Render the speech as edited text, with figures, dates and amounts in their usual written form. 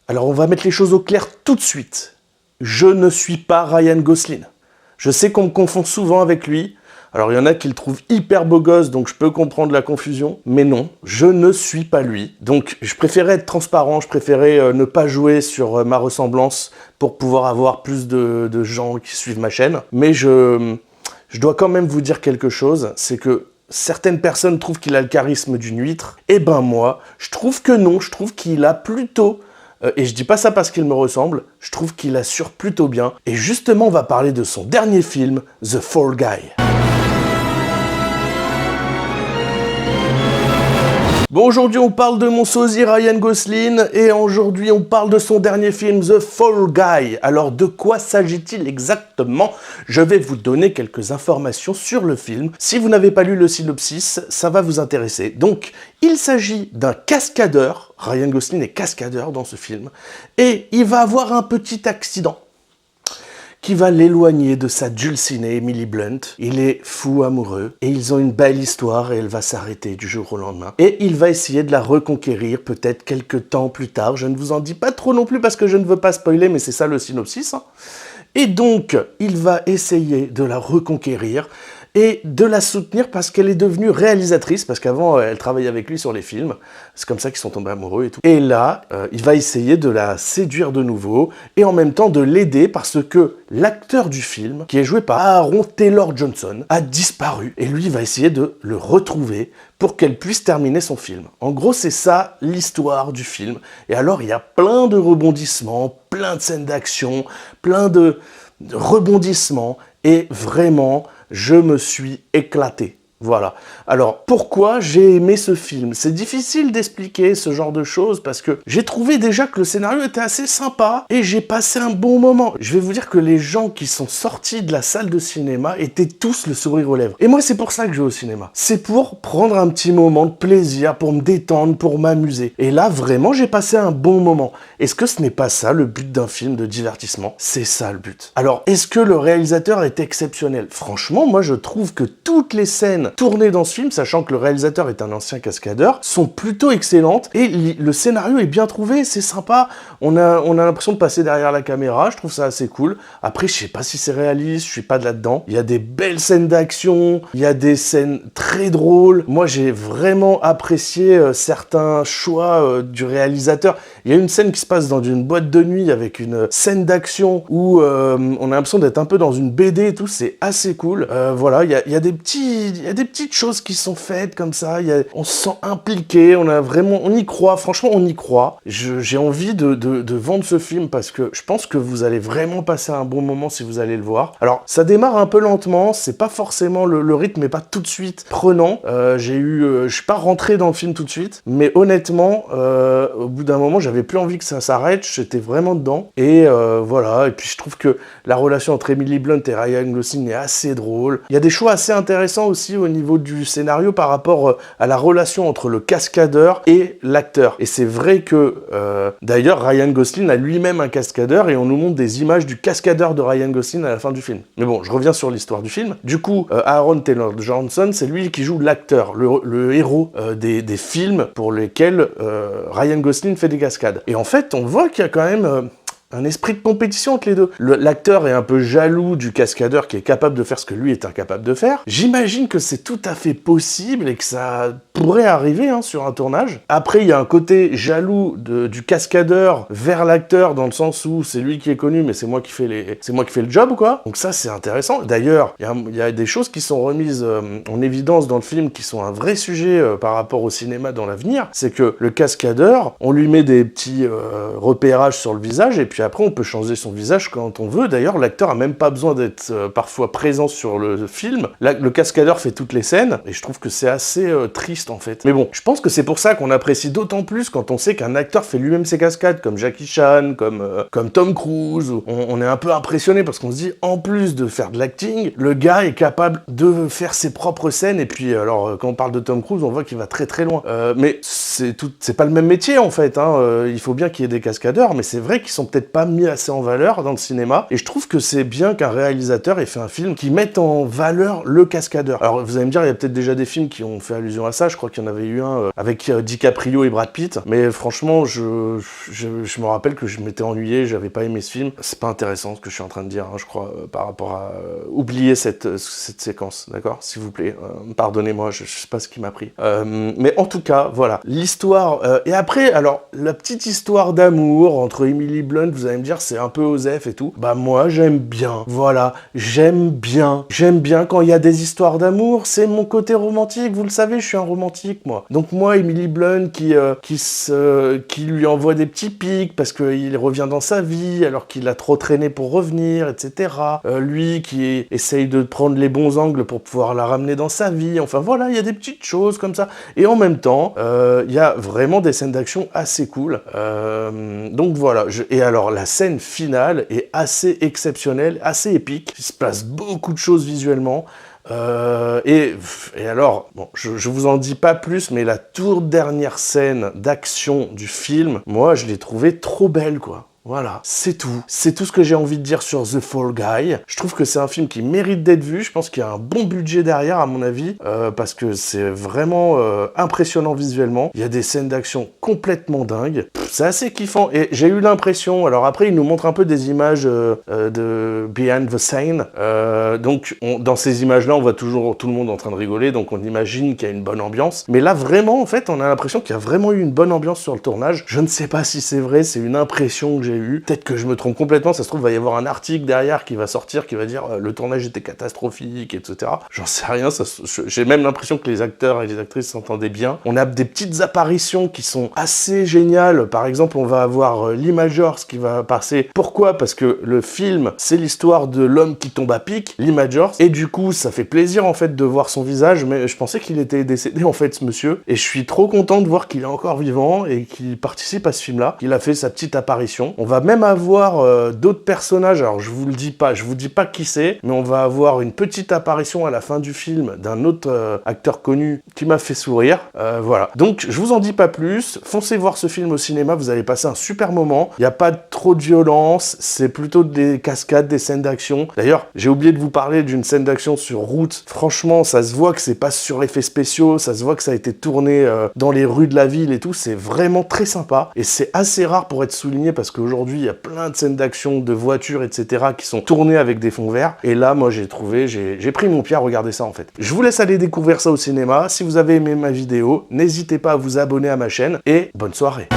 Alors on va mettre les choses au clair tout de suite. Je ne suis pas Ryan Gosling. Je sais qu'on me confond souvent avec lui. Alors il y en a qui le trouvent hyper beau gosse, donc je peux comprendre la confusion. Mais non, je ne suis pas lui. Donc je préférais être transparent, je préférais ne pas jouer sur ma ressemblance pour pouvoir avoir plus de gens qui suivent ma chaîne. Mais je dois quand même vous dire quelque chose, c'est que certaines personnes trouvent qu'il a le charisme d'une huître. Et ben moi, je trouve que non, je trouve qu'il a plutôt... et je dis pas ça parce qu'il me ressemble, je trouve qu'il assure plutôt bien. Et justement, on va parler de son dernier film, The Fall Guy. Bon, aujourd'hui on parle de mon sosie Ryan Gosling et aujourd'hui on parle de son dernier film The Fall Guy. Alors de quoi s'agit-il exactement? Je vais vous donner quelques informations sur le film. Si vous n'avez pas lu le synopsis, ça va vous intéresser. Donc, il s'agit d'un cascadeur. Ryan Gosling est cascadeur dans ce film et il va avoir un petit accident qui va l'éloigner de sa dulcinée Emily Blunt. Il est fou amoureux et ils ont une belle histoire et elle va s'arrêter du jour au lendemain. Et il va essayer de la reconquérir peut-être quelques temps plus tard. Je ne vous en dis pas trop non plus parce que je ne veux pas spoiler, mais c'est ça le synopsis. Et donc, il va essayer de la reconquérir et de la soutenir parce qu'elle est devenue réalisatrice, parce qu'avant, elle travaillait avec lui sur les films. C'est comme ça qu'ils sont tombés amoureux et tout. Et là, il va essayer de la séduire de nouveau et en même temps de l'aider parce que l'acteur du film, qui est joué par Aaron Taylor Johnson, a disparu. Et lui, il va essayer de le retrouver pour qu'elle puisse terminer son film. En gros, c'est ça l'histoire du film. Et alors, il y a plein de rebondissements, plein de scènes d'action, plein de rebondissements. Et vraiment, je me suis éclaté. Voilà. Alors, pourquoi j'ai aimé ce film? C'est difficile d'expliquer ce genre de choses parce que j'ai trouvé déjà que le scénario était assez sympa et j'ai passé un bon moment. Je vais vous dire que les gens qui sont sortis de la salle de cinéma étaient tous le sourire aux lèvres. Et moi, c'est pour ça que je vais au cinéma. C'est pour prendre un petit moment de plaisir, pour me détendre, pour m'amuser. Et là, vraiment, j'ai passé un bon moment. Est-ce que ce n'est pas ça le but d'un film de divertissement? C'est ça le but. Alors, est-ce que le réalisateur est exceptionnel? Franchement, moi, je trouve que toutes les scènes tournées dans ce film, sachant que le réalisateur est un ancien cascadeur, sont plutôt excellentes et le scénario est bien trouvé, c'est sympa. On a l'impression de passer derrière la caméra, je trouve ça assez cool. Après, je sais pas si c'est réaliste, je suis pas de là-dedans. Il y a des belles scènes d'action, il y a des scènes très drôles. Moi, j'ai vraiment apprécié certains choix du réalisateur. Il y a une scène qui se passe dans une boîte de nuit avec une scène d'action où on a l'impression d'être un peu dans une BD et tout, c'est assez cool. Voilà, il y a des petites choses qui sont faites comme ça, on se sent impliqué, on y croit, franchement on y croit. J'ai envie de vendre ce film parce que je pense que vous allez vraiment passer un bon moment si vous allez le voir. Alors ça démarre un peu lentement, c'est pas forcément, le rythme est pas tout de suite prenant. Je suis pas rentré dans le film tout de suite, mais honnêtement, au bout d'un moment j'avais plus envie que ça s'arrête, j'étais vraiment dedans. Et voilà, et puis je trouve que la relation entre Emily Blunt et Ryan Gosling est assez drôle. Il y a des choix assez intéressants aussi au niveau du scénario par rapport à la relation entre le cascadeur et l'acteur. Et c'est vrai que, d'ailleurs, Ryan Gosling a lui-même un cascadeur et on nous montre des images du cascadeur de Ryan Gosling à la fin du film. Mais bon, je reviens sur l'histoire du film. Du coup, Aaron Taylor Johnson, c'est lui qui joue l'acteur, le héros des films pour lesquels Ryan Gosling fait des cascades. Et en fait, on voit qu'il y a quand même... un esprit de compétition entre les deux. L'acteur est un peu jaloux du cascadeur qui est capable de faire ce que lui est incapable de faire. J'imagine que c'est tout à fait possible et que ça pourrait arriver sur un tournage. Après, il y a un côté jaloux du cascadeur vers l'acteur dans le sens où c'est lui qui est connu, mais c'est moi qui fais le job, quoi. Donc ça, c'est intéressant. D'ailleurs, il y a des choses qui sont remises en évidence dans le film qui sont un vrai sujet par rapport au cinéma dans l'avenir. C'est que le cascadeur, on lui met des petits repérages sur le visage et puis après, on peut changer son visage quand on veut. D'ailleurs, l'acteur a même pas besoin d'être parfois présent sur le film. Là, le cascadeur fait toutes les scènes, et je trouve que c'est assez triste, en fait. Mais bon, je pense que c'est pour ça qu'on apprécie d'autant plus quand on sait qu'un acteur fait lui-même ses cascades, comme Jackie Chan, comme Tom Cruise. On est un peu impressionné parce qu'on se dit, en plus de faire de l'acting, le gars est capable de faire ses propres scènes. Et puis, alors, quand on parle de Tom Cruise, on voit qu'il va très très loin. Mais c'est pas le même métier, en fait. Il faut bien qu'il y ait des cascadeurs, mais c'est vrai qu'ils sont peut-être peut-être pas mis assez en valeur dans le cinéma, et je trouve que c'est bien qu'un réalisateur ait fait un film qui mette en valeur le cascadeur. Alors vous allez me dire, il y a peut-être déjà des films qui ont fait allusion à ça, je crois qu'il y en avait eu un avec DiCaprio et Brad Pitt, mais franchement, je me rappelle que je m'étais ennuyé, j'avais pas aimé ce film. C'est pas intéressant ce que je suis en train de dire, hein, je crois, par rapport à... oublier cette séquence, d'accord, s'il vous plaît, pardonnez-moi, je sais pas ce qui m'a pris. Mais en tout cas, voilà, l'histoire... et après, alors, la petite histoire d'amour entre Emily Blunt, vous allez me dire, c'est un peu osef et tout. Bah moi, j'aime bien, voilà, j'aime bien quand il y a des histoires d'amour, c'est mon côté romantique, vous le savez, je suis un romantique, moi. Donc moi, Emily Blunt qui lui envoie des petits pics parce qu'il revient dans sa vie alors qu'il a trop traîné pour revenir, etc. Lui qui essaye de prendre les bons angles pour pouvoir la ramener dans sa vie, enfin voilà, il y a des petites choses comme ça. Et en même temps, il y a vraiment des scènes d'action assez cool. Donc voilà, et alors la scène finale est assez exceptionnelle, assez épique, il se passe beaucoup de choses visuellement. Et alors, bon, je vous en dis pas plus, mais la toute dernière scène d'action du film, moi, je l'ai trouvée trop belle, quoi. Voilà, c'est tout. C'est tout ce que j'ai envie de dire sur The Fall Guy. Je trouve que c'est un film qui mérite d'être vu. Je pense qu'il y a un bon budget derrière, à mon avis, parce que c'est vraiment impressionnant visuellement. Il y a des scènes d'action complètement dingues. C'est assez kiffant. Et j'ai eu l'impression... Alors après, il nous montre un peu des images de Behind the Scene. Donc, dans ces images-là, on voit toujours tout le monde en train de rigoler. Donc, on imagine qu'il y a une bonne ambiance. Mais là, vraiment, en fait, on a l'impression qu'il y a vraiment eu une bonne ambiance sur le tournage. Je ne sais pas si c'est vrai. C'est une impression que j'ai eue. Peut-être que je me trompe complètement, ça se trouve, il va y avoir un article derrière qui va sortir, qui va dire le tournage était catastrophique, etc. J'en sais rien, j'ai même l'impression que les acteurs et les actrices s'entendaient bien. On a des petites apparitions qui sont assez géniales. Par exemple, on va avoir Lee Majors qui va passer. Pourquoi ? Parce que le film, c'est l'histoire de l'homme qui tombe à pic, Lee Majors, et du coup, ça fait plaisir en fait de voir son visage, mais je pensais qu'il était décédé en fait, ce monsieur, et je suis trop content de voir qu'il est encore vivant et qu'il participe à ce film-là, qu'il a fait sa petite apparition. On va même avoir d'autres personnages, alors je vous dis pas qui c'est, mais on va avoir une petite apparition à la fin du film d'un autre acteur connu qui m'a fait sourire. Voilà. Donc je vous en dis pas plus, foncez voir ce film au cinéma, vous allez passer un super moment. Il n'y a pas trop de violence, c'est plutôt des cascades, des scènes d'action. D'ailleurs, j'ai oublié de vous parler d'une scène d'action sur route. Franchement, ça se voit que c'est pas sur effets spéciaux, ça se voit que ça a été tourné dans les rues de la ville et tout, c'est vraiment très sympa. Et c'est assez rare pour être souligné parce qu'aujourd'hui, il y a plein de scènes d'action, de voitures, etc. qui sont tournées avec des fonds verts. Et là, moi, j'ai pris mon pied à regarder ça, en fait. Je vous laisse aller découvrir ça au cinéma. Si vous avez aimé ma vidéo, n'hésitez pas à vous abonner à ma chaîne et bonne soirée.